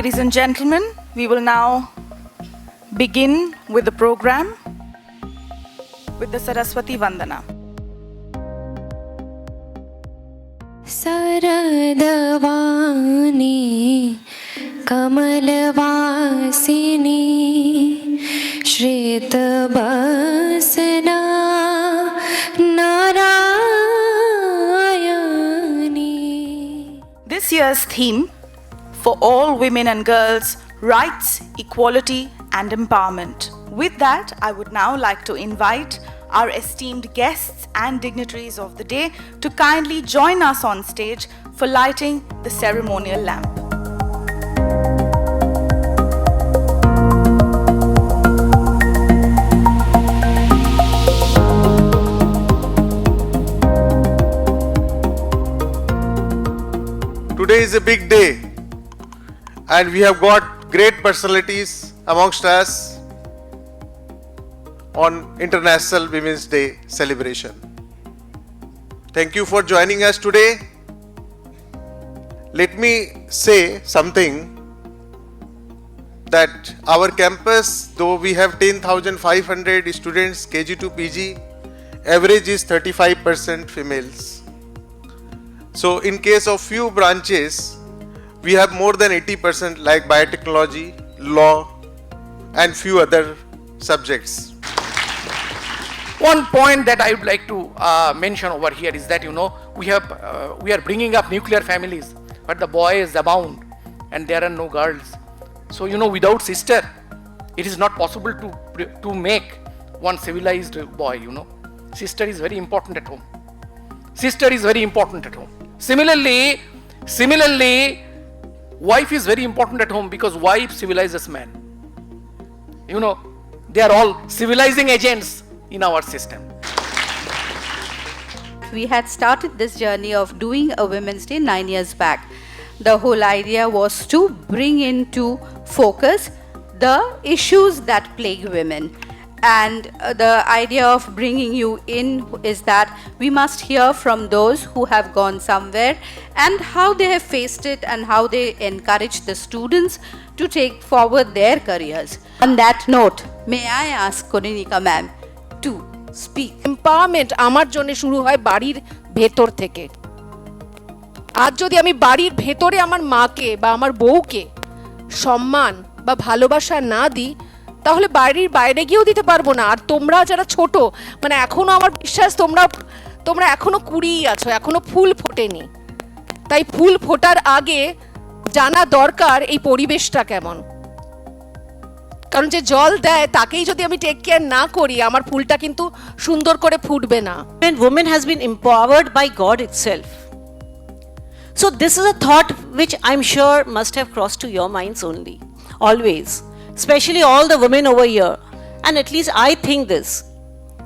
Ladies and gentlemen, we will now begin with the program with the Saraswati Vandana. Saradavani Kamalavasini Shretabhasana Narayani. This year's theme, for all women and girls, rights, equality and empowerment. With that, I would now like to invite our esteemed guests and dignitaries of the day to kindly join us on stage for lighting the ceremonial lamp. Today is a big day, and we have got great personalities amongst us on International Women's Day celebration. Thank you for joining us today. Let me say something that our campus, though we have 10,500 students KG to PG, average is 35% females. So in case of few branches, we have more than 80% like biotechnology, law and few other subjects. One point that I would like to mention over here is that we are bringing up nuclear families, but the boys abound and there are no girls. So without sister, it is not possible to make one civilized boy. Sister is very important at home. Sister is very important at home. Similarly, wife is very important at home because wife civilizes man. They are all civilizing agents in our system. We had started this journey of doing a Women's Day 9 years back. The whole idea was to bring into focus the issues that plague women. And the idea of bringing you in is that we must hear from those who have gone somewhere and how they have faced it and how they encourage the students to take forward their careers. On that note, may I ask Koneenica ma'am to speak. Empowerment আমার জন্য শুরু হয় বাড়ির ভেতর থেকে। আজ যদি আমি বাড়ির ভেতরে আমার মাকে বা আমার বউকে সম্মান বা ভালোবাসা না দিই, তাহলে বাড়ির বাইরে গিয়েও দিতে পারবো না। আর তোমরা যারা ছোট, মানে এখনো আমার বিশ্বাস তোমরা এখনো কুড়িই আছো, এখনো ফুল ফোটেনি। তাই ফুল ফোটার আগে জানা দরকার এই পরিবেশটা কেমন। কারণ যে জল দেয় তাকেই যদি আমি টেক কেয়ার না করি, আমার ফুলটা কিন্তু সুন্দর করে ফুটবে না। When women has been empowered by God itself. So this is a thought which I'm sure must have crossed to your minds only, always. Especially all the women over here. And at least I think this,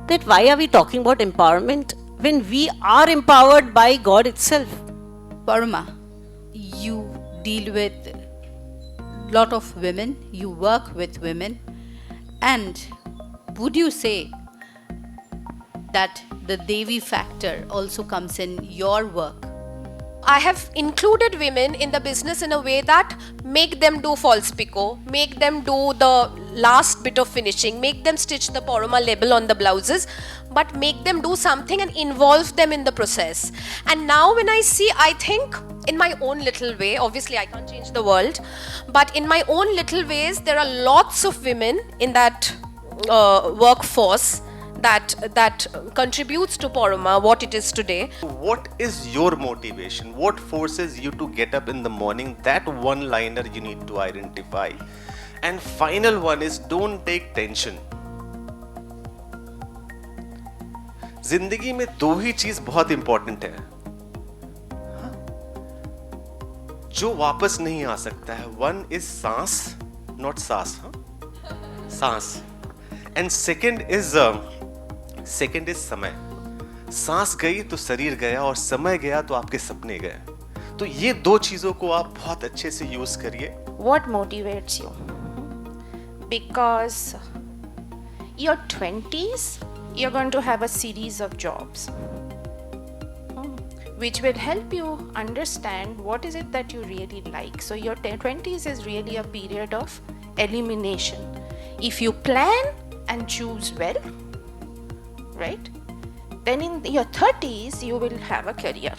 that why are we talking about empowerment when we are empowered by God itself? Parama, you deal with lot of women, you work with women, and would you say that the Devi factor also comes in your work? I have included women in the business in a way that make them do false picot, make them do the last bit of finishing, make them stitch the Parama label on the blouses, but make them do something and involve them in the process. And now when I see, I think in my own little way, obviously I can't change the world, but in my own little ways, there are lots of women in that workforce that contributes to Parama what it is today. What is your motivation? What forces you to get up in the morning? That one liner you need to identify. And final one is don't take tension. जिंदगी में दो ही चीज बहुत important है जो वापस नहीं आ सकता है. One is सांस, not सास, सांस. And second is समय. सांस गई तो शरीर गया और समय गया तो आपके सपने गए. तो ये दो चीजों को आप बहुत अच्छे से यूज करिए. What motivates you? Because your 20s, you're going to have a series of jobs. which will help you understand what is it that you really like. So your 20s is really a period of elimination. If you plan and choose well, right, then in your 30s you will have a career.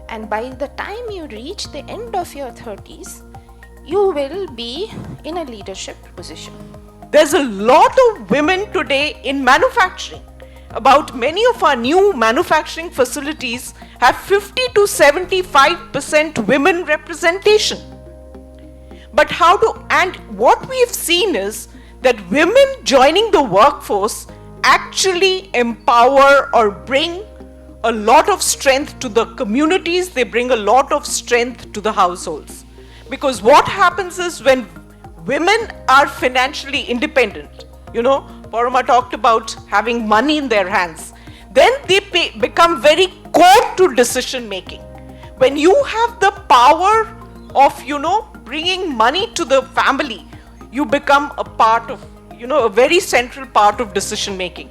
And by the time you reach the end of your 30s, you will be in a leadership position. There's a lot of women today in manufacturing. About many of our new manufacturing facilities have 50 to 75% women representation. But what we've seen is that women joining the workforce actually empower or bring a lot of strength to the communities, they bring a lot of strength to the households. Because what happens is when women are financially independent, Parama talked about having money in their hands, then they become very core to decision making. When you have the power of, bringing money to the family, you become a part of, a very central part of decision making.